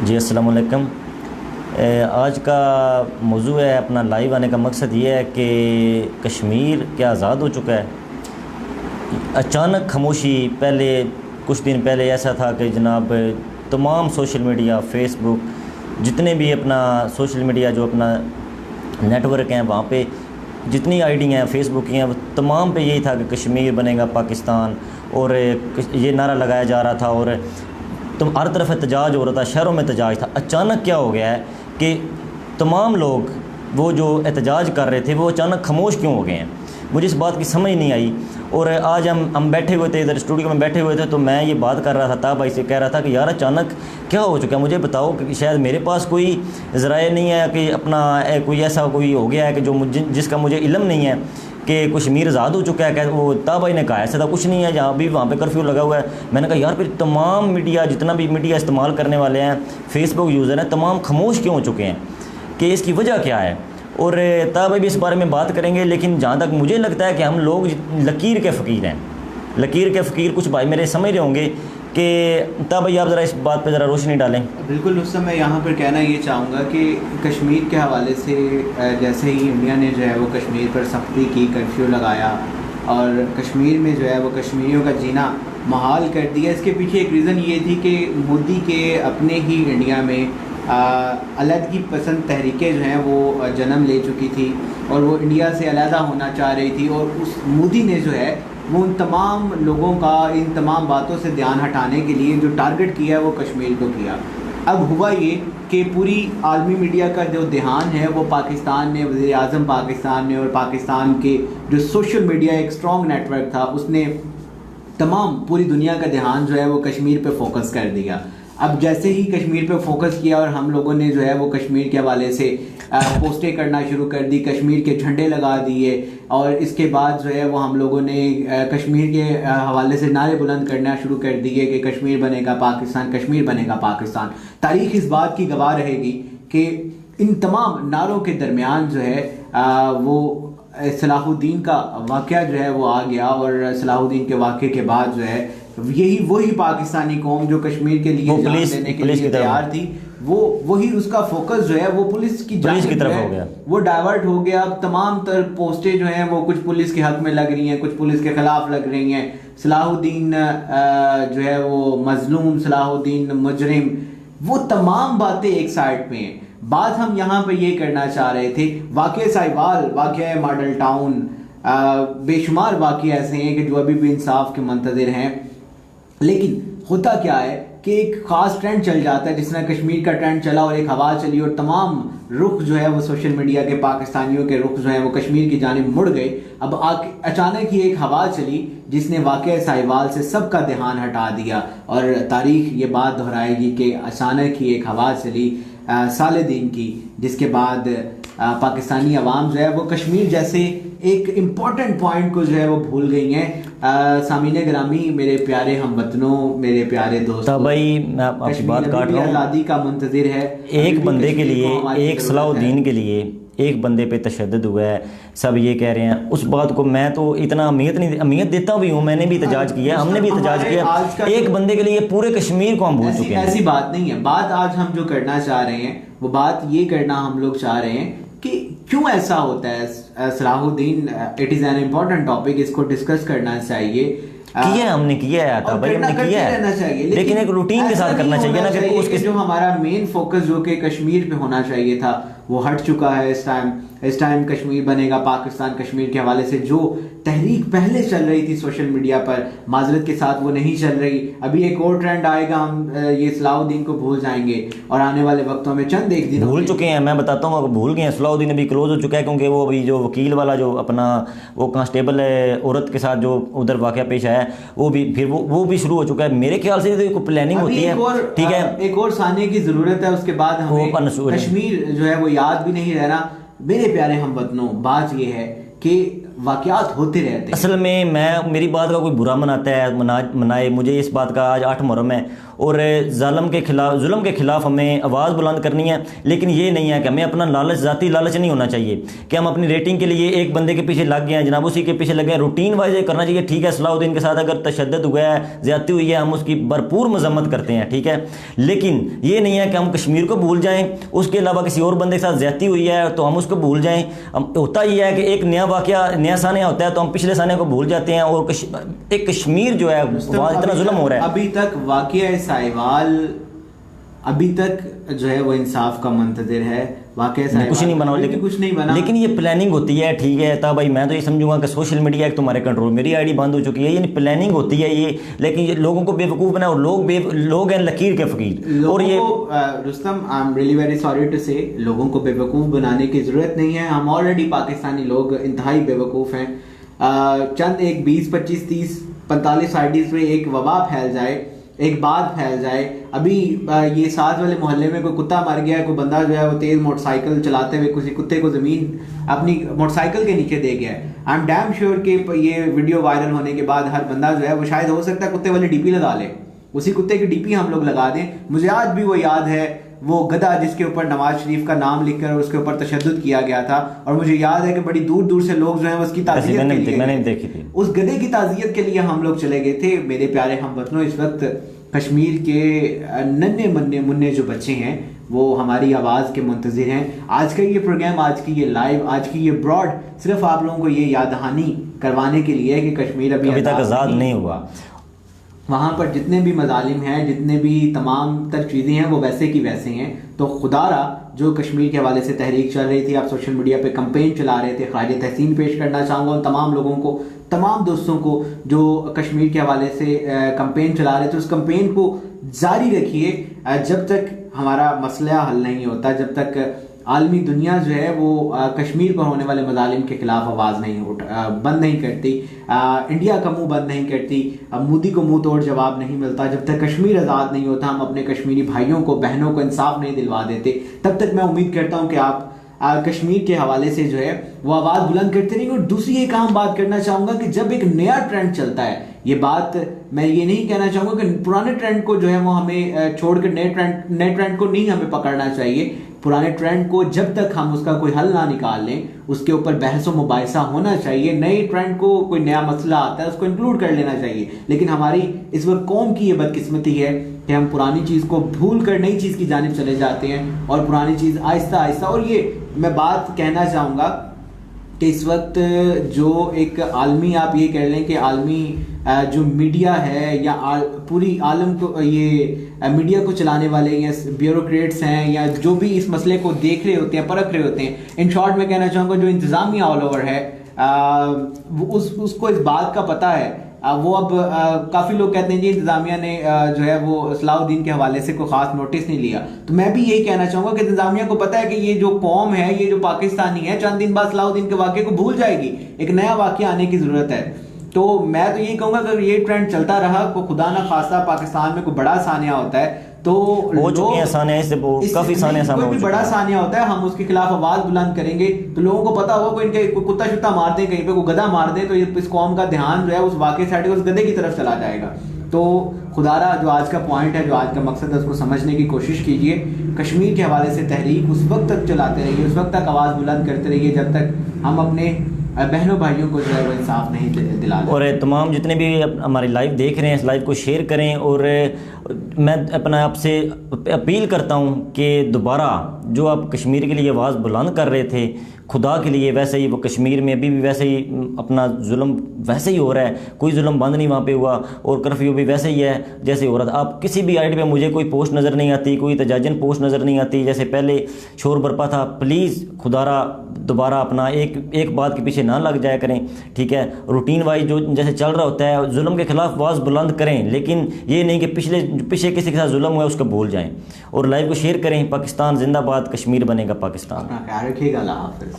جی السلام علیکم۔ آج کا موضوع ہے، اپنا لائیو آنے کا مقصد یہ ہے کہ کشمیر کیا آزاد ہو چکا ہے؟ اچانک خاموشی، پہلے کچھ دن پہلے ایسا تھا کہ جناب تمام سوشل میڈیا، فیس بک، جتنے بھی اپنا سوشل میڈیا جو اپنا نیٹ ورک ہیں، وہاں پہ جتنی آئی ڈی ہیں، فیس بک ہیں، تمام پہ یہی تھا کہ کشمیر بنے گا پاکستان، اور یہ نعرہ لگایا جا رہا تھا، اور ہر طرف احتجاج ہو رہا تھا، شہروں میں احتجاج تھا۔ اچانک کیا ہو گیا ہے کہ تمام لوگ وہ جو احتجاج کر رہے تھے وہ اچانک خاموش کیوں ہو گئے ہیں؟ مجھے اس بات کی سمجھ نہیں آئی۔ اور آج ہم بیٹھے ہوئے تھے ادھر اسٹوڈیو میں بیٹھے ہوئے تھے، تو میں یہ بات کر رہا تھا، تا بھائی سے کہہ رہا تھا کہ یار اچانک کیا ہو چکا ہے، مجھے بتاؤ، کہ شاید میرے پاس کوئی ذرائع نہیں ہے کہ اپنا کوئی ایسا کوئی ہو گیا ہے کہ جس کا مجھے علم نہیں ہے کہ کشمیر آزاد ہو چکا ہے۔ کہ وہ تا بھائی نے کہا ایسا تھا کچھ نہیں ہے، جہاں بھی وہاں پہ کرفیو لگا ہوا ہے۔ میں نے کہا یار پھر تمام میڈیا، جتنا بھی میڈیا استعمال کرنے والے ہیں، فیس بک یوزر ہیں، تمام خاموش کیوں ہو چکے ہیں، کہ اس کی وجہ کیا ہے؟ اور تا بھائی بھی اس بارے میں بات کریں گے، لیکن جہاں تک مجھے لگتا ہے کہ ہم لوگ لکیر کے فقیر ہیں، لکیر کے فقیر۔ کچھ بھائی میرے سمجھ رہے ہوں گے کہ تا بھائی آپ ذرا اس بات پہ ذرا روشنی ڈالیں۔ بالکل، اس سے میں یہاں پر کہنا یہ چاہوں گا کہ کشمیر کے حوالے سے جیسے ہی انڈیا نے جو ہے وہ کشمیر پر سختی کی، کرفیو لگایا اور کشمیر میں جو ہے وہ کشمیریوں کا جینا محال کر دیا، اس کے پیچھے ایک ریزن یہ تھی کہ مودی کے اپنے ہی انڈیا میں علیحدگی پسند تحریکیں جو ہیں وہ جنم لے چکی تھی، اور وہ انڈیا سے علیحدہ ہونا چاہ رہی تھی، اور اس مودی نے جو ہے وہ ان تمام لوگوں کا ان تمام باتوں سے دھیان ہٹانے کے لیے جو ٹارگٹ کیا ہے وہ کشمیر کو کیا۔ اب ہوا یہ کہ پوری عالمی میڈیا کا جو دھیان ہے وہ پاکستان نے، وزیر اعظم پاکستان نے، اور پاکستان کے جو سوشل میڈیا ایک اسٹرانگ نیٹ ورک تھا، اس نے تمام پوری دنیا کا دھیان جو ہے وہ کشمیر پہ فوکس کر دیا۔ اب جیسے ہی کشمیر پہ فوکس کیا اور ہم لوگوں نے جو ہے وہ کشمیر کے حوالے سے پوسٹیں کرنا شروع کر دی، کشمیر کے جھنڈے لگا دیے، اور اس کے بعد جو ہے وہ ہم لوگوں نے کشمیر کے حوالے سے نعرے بلند کرنا شروع کر دیے کہ کشمیر بنے گا پاکستان، کشمیر بنے گا پاکستان۔ تاریخ اس بات کی گواہ رہے گی کہ ان تمام نعروں کے درمیان جو ہے وہ صلاح الدین کا واقعہ جو ہے وہ آ گیا، اور صلاح الدین کے واقعے کے بعد جو ہے وہی پاکستانی قوم جو کشمیر کے لیے جان دینے کے لیے تیار تھی، وہی اس کا فوکس جو ہے وہ پولیس کی طرف ہو گیا، وہ ڈائیورٹ ہو گیا۔ اب تمام تر پوسٹیں جو ہیں وہ کچھ پولیس کے حق میں لگ رہی ہیں، کچھ پولیس کے خلاف لگ رہی ہیں۔ صلاح الدین جو ہے وہ مظلوم، صلاح الدین مجرم، وہ تمام باتیں ایک سائڈ پہ ہیں۔ بات ہم یہاں پہ یہ کرنا چاہ رہے تھے، واقعہ سائیوال، واقعہ ماڈل ٹاؤن، بے شمار واقعے ایسے ہیں کہ جو ابھی بھی انصاف کے منتظر ہیں، لیکن ہوتا کیا ہے کہ ایک خاص ٹرینڈ چل جاتا ہے، جس طرح کشمیر کا ٹرینڈ چلا اور ایک ہوا چلی، اور تمام رخ جو ہے وہ سوشل میڈیا کے پاکستانیوں کے رخ جو ہیں وہ کشمیر کی جانب مڑ گئے۔ اب اچانک ہی ایک ہوا چلی جس نے واقعہ سائیوال سے سب کا دھیان ہٹا دیا، اور تاریخ یہ بات دہرائے گی کہ اچانک ہی ایک ہوا چلی سال دین کی، جس کے بعد پاکستانی عوام جو ہے وہ کشمیر جیسے ایک امپورٹنٹ پوائنٹ کو جو ہے وہ بھول گئی ہیں۔ سامعین گرامی، میرے پیارے ہم وطنوں، میرے پیارے دوستوں، بھائی میں آپ کی بات کاٹ رہا ہوں۔ آزادی کا منتظر ہے، ایک بندے کے لیے، ایک صلاح الدین کے لیے ایک بندے پہ تشدد ہوا ہے، سب یہ کہہ رہے ہیں۔ اس بات کو میں تو اتنا اہمیت دیتا بھی ہوں، میں نے بھی احتجاج کیا ہے، ہم نے بھی احتجاج کیا۔ ایک بندے کے لیے پورے کشمیر کو ہم بھول چکے ہیں۔ ایسی بات نہیں ہے۔ بات آج ہم جو کرنا چاہ رہے ہیں وہ بات یہ کرنا ہم لوگ چاہ رہے ہیں کہ کیوں ایسا ہوتا ہے۔ Salahuddin, it is an important topic, اس کو ڈسکس کرنا چاہیے۔ ہم نے کیا ہے آتا بھائی، ہم نے کیا ہے، لیکن ایک روٹین کے ساتھ کرنا چاہیے نا، کہ اس کے جو ہمارا مین فوکس جو کہ کشمیر پہ ہونا چاہیے تھا وہ ہٹ چکا ہے۔ اس ٹائم کشمیر بنے گا پاکستان، کشمیر کے حوالے سے جو تحریک پہلے چل رہی تھی سوشل میڈیا پر، معذرت کے ساتھ وہ نہیں چل رہی۔ ابھی ایک اور ٹرینڈ آئے گا، ہم یہ صلاح الدین کو بھول جائیں گے، اور آنے والے وقتوں میں چند ایک دن بھول چکے ہیں۔ میں بتاتا ہوں، بھول گئے ہیں۔ صلاح الدین ابھی کلوز ہو چکا ہے، کیونکہ وہ ابھی جو وکیل والا جو اپنا وہ کانسٹیبل عورت کے ساتھ جو ادھر واقعہ پیش آیا ہے، وہ بھی پھر وہ بھی شروع ہو چکا ہے۔ میرے خیال سے کوئی پلاننگ ہوتی ہے، ٹھیک ہے، ایک اور ثانیے کی ضرورت ہے، اس کے بعد ہمیں کشمیر جو ہے وہ یاد بھی نہیں رہنا۔ میرے پیارے ہم وطنوں، بات یہ ہے کہ واقعات ہوتے رہتے ہیں۔ اصل میں میری بات کا کوئی برا مناتا ہے منائے، مجھے اس بات کا آج 8 محرم ہے، اور ظلم کے خلاف ہمیں آواز بلند کرنی ہے، لیکن یہ نہیں ہے کہ ہمیں اپنا ذاتی لالچ نہیں ہونا چاہیے کہ ہم اپنی ریٹنگ کے لیے ایک بندے کے پیچھے لگ گئے ہیں جناب، اسی کے پیچھے لگے ہیں۔ روٹین وائز یہ کرنا چاہیے، ٹھیک ہے صلاح الدین کے ساتھ اگر تشدد ہوا ہے، زیادتی ہوئی ہے، ہم اس کی بھرپور مذمت کرتے ہیں، ٹھیک ہے، لیکن یہ نہیں ہے کہ ہم کشمیر کو بھول جائیں، اس کے علاوہ کسی اور بندے کے ساتھ زیادتی ہوئی ہے تو ہم اس کو بھول جائیں۔ ہوتا یہ ہے کہ ایک نیا واقعہ، نیا سانحہ ہوتا ہے تو ہم پچھلے سانحے کو بھول جاتے ہیں، اور ایک کشمیر جو ہے وہاں اتنا ظلم ہو رہا ہے۔ ابھی تک واقعہ سائیوال ابھی تک جو ہے وہ انصاف کا منتظر ہے، واقعہ کچھ نہیں بنا، لیکن یہ پلاننگ ہوتی ہے، ٹھیک ہے تا بھائی، میں تو یہ سمجھوں گا کہ سوشل میڈیا ایک تمہارے کنٹرول، میری آئی ڈی بند ہو چکی ہے، یعنی پلاننگ ہوتی ہے یہ، لیکن یہ لوگوں کو بیوقوف بنا، اور لوگ ہیں لکیر کے فقیر۔ اور یہ Rustam, I am really very sorry to سے، لوگوں کو بیوقوف بنانے کی ضرورت نہیں ہے، ہم آلریڈی پاکستانی لوگ انتہائی بیوقوف ہیں۔ چند ایک 20 25 30 45 آئیڈیز میں ایک وبا پھیل جائے، ایک بات پھیل جائے، ابھی یہ ساتھ والے محلے میں کوئی کتا مر گیا ہے، کوئی بندہ جو ہے وہ تیز موٹر سائیکل چلاتے ہوئے کسی کتے کو زمین اپنی موٹر سائیکل کے نیچے دے گیا ہے، آئی ایم ڈیم شیور کہ یہ ویڈیو وائرل ہونے کے بعد ہر بندہ جو ہے وہ شاید ہو سکتا ہے کتے والی ڈی پی لگا لے، اسی کتے کی ڈی پی ہم لوگ لگا دیں۔ مجھے آج بھی وہ یاد ہے وہ گدھا جس کے اوپر نواز شریف کا نام لکھ کر اس کے اوپر تشدد کیا گیا تھا، اور مجھے یاد ہے کہ بڑی دور دور سے لوگ جو ہیں اس کی تعزیت اس گدھے کی تعزیت کے لیے ہم لوگ چلے گئے تھے۔ میرے پیارے ہم وطنوں، اس وقت کشمیر کے ننھے مننے جو بچے ہیں وہ ہماری آواز کے منتظر ہیں۔ آج کا یہ پروگرام، آج کی یہ لائیو، آج کی یہ براڈ صرف آپ لوگوں کو یہ یاد دہانی کروانے کے لیے ہے کہ کشمیر ابھی تک آزاد نہیں ہوا۔ وہاں پر جتنے بھی مظالم ہیں، جتنے بھی تمام تر چیزیں ہیں، وہ ویسے کی ویسے ہیں۔ تو خدا را جو کشمیر کے حوالے سے تحریک چل رہی تھی، آپ سوشل میڈیا پہ کمپین چلا رہے تھے، خراج تحسین پیش کرنا چاہوں گا ان تمام لوگوں کو، تمام دوستوں کو جو کشمیر کے حوالے سے کمپین چلا رہے تھے، اس کمپین کو جاری رکھیے جب تک ہمارا مسئلہ حل نہیں ہوتا، جب تک عالمی دنیا جو ہے وہ کشمیر پر ہونے والے مظالم کے خلاف آواز بند نہیں کرتی، انڈیا کا منہ بند نہیں کرتی، مودی کو منہ توڑ جواب نہیں ملتا، جب تک کشمیر آزاد نہیں ہوتا، ہم اپنے کشمیری بھائیوں کو بہنوں کو انصاف نہیں دلوا دیتے، تب تک میں امید کرتا ہوں کہ آپ کشمیر کے حوالے سے جو ہے وہ آواز بلند کرتے رہیں گے۔ اور دوسری ایک اہم بات کرنا چاہوں گا کہ جب ایک نیا ٹرینڈ چلتا ہے، یہ بات میں یہ نہیں کہنا چاہوں گا کہ پرانے ٹرینڈ کو جو ہے وہ ہمیں چھوڑ کر نئے ٹرینڈ کو نہیں ہمیں پکڑنا چاہیے۔ پرانے ٹرینڈ کو جب تک ہم اس کا کوئی حل نہ نکال لیں، اس کے اوپر بحث و مباحثہ ہونا چاہیے۔ نئے ٹرینڈ کو کوئی نیا مسئلہ آتا ہے اس کو انکلوڈ کر لینا چاہیے، لیکن ہماری اس وقت قوم کی یہ بدقسمتی ہے کہ ہم پرانی چیز کو بھول کر نئی چیز کی جانب چلے جاتے ہیں، اور پرانی چیز آہستہ آہستہ، اور یہ میں بات کہنا چاہوں گا کہ اس وقت جو ایک عالمی، آپ یہ کہہ لیں کہ عالمی جو میڈیا ہے یا پوری عالم کو، یہ میڈیا کو چلانے والے یا بیوروکریٹس ہیں یا جو بھی اس مسئلے کو دیکھ رہے ہوتے ہیں، پرکھ رہے ہوتے ہیں، ان شارٹ میں کہنا چاہوں گا جو انتظامیہ آل اوور ہے، اس کو اس بات کا پتہ ہے۔ وہ اب کافی لوگ کہتے ہیں جی انتظامیہ نے جو ہے وہ صلاح الدین کے حوالے سے کوئی خاص نوٹس نہیں لیا، تو میں بھی یہی کہنا چاہوں گا کہ انتظامیہ کو پتہ ہے کہ یہ جو قوم ہے، یہ جو پاکستانی ہے، چند دن بعد صلاح الدین کے واقعے کو بھول جائے گی، ایک نیا واقعہ آنے کی ضرورت ہے۔ تو میں تو یہی کہوں گا کہ اگر یہ ٹرینڈ چلتا رہا، کو خدا نہ خواستہ پاکستان میں کوئی بڑا سانحہ ہوتا ہے تو ہو چکے ہیں سانحے، اس سے کافی سانحے سامنے ہو چکے ہیں، بڑا سانحہ ہوتا ہے، ہم اس کے خلاف آواز بلند کریں گے تو لوگوں کو پتا ہوگا، کوئی ان کے کتا شتا مار دیں، کہیں پہ کوئی گدھا مار دیں، تو اس قوم کا دھیان جو ہے اس واقعے سے ہٹ کے اس گدھے کی طرف چلا جائے گا۔ تو خدارا جو آج کا پوائنٹ ہے، جو آج کا مقصد ہے، اس کو سمجھنے کی کوشش کیجئے۔ کشمیر کے حوالے سے تحریک اس وقت تک چلاتے رہیے، اس وقت تک آواز بلند کرتے رہیے جب تک ہم اپنے بہنوں بھائیوں کو جو ہے وہ انصاف نہیں دلا دیں۔ اور تمام جتنے بھی ہماری لائیو دیکھ رہے ہیں، اس لائیو کو شیئر کریں، اور میں اپنا آپ سے اپیل کرتا ہوں کہ دوبارہ جو آپ کشمیر کے لیے آواز بلند کر رہے تھے، خدا کے لیے ویسے ہی وہ کشمیر میں ابھی بھی ویسے ہی اپنا ظلم ویسے ہی ہو رہا ہے، کوئی ظلم بند نہیں وہاں پہ ہوا، اور کرفیو بھی ویسے ہی ہے جیسے ہو رہا تھا۔ آپ کسی بھی آئی ڈی پہ مجھے کوئی پوسٹ نظر نہیں آتی، کوئی تجاجن پوسٹ نظر نہیں آتی جیسے پہلے شور برپا تھا۔ پلیز خدا را دوبارہ اپنا ایک بات کے پیچھے نہ لگ جایا کریں، ٹھیک ہے؟ روٹین وائز جو جیسے چل رہا ہوتا ہے، ظلم کے خلاف آواز بلند کریں، لیکن یہ نہیں کہ پیچھے کسی کے ساتھ ظلم ہوا ہے اس کو بھول جائیں، اور لائیو کو شیئر کریں۔ پاکستان زندہ باد، کشمیر بنے گا پاکستان۔ اپنا خیال رکھیے گا، اللہ حافظ۔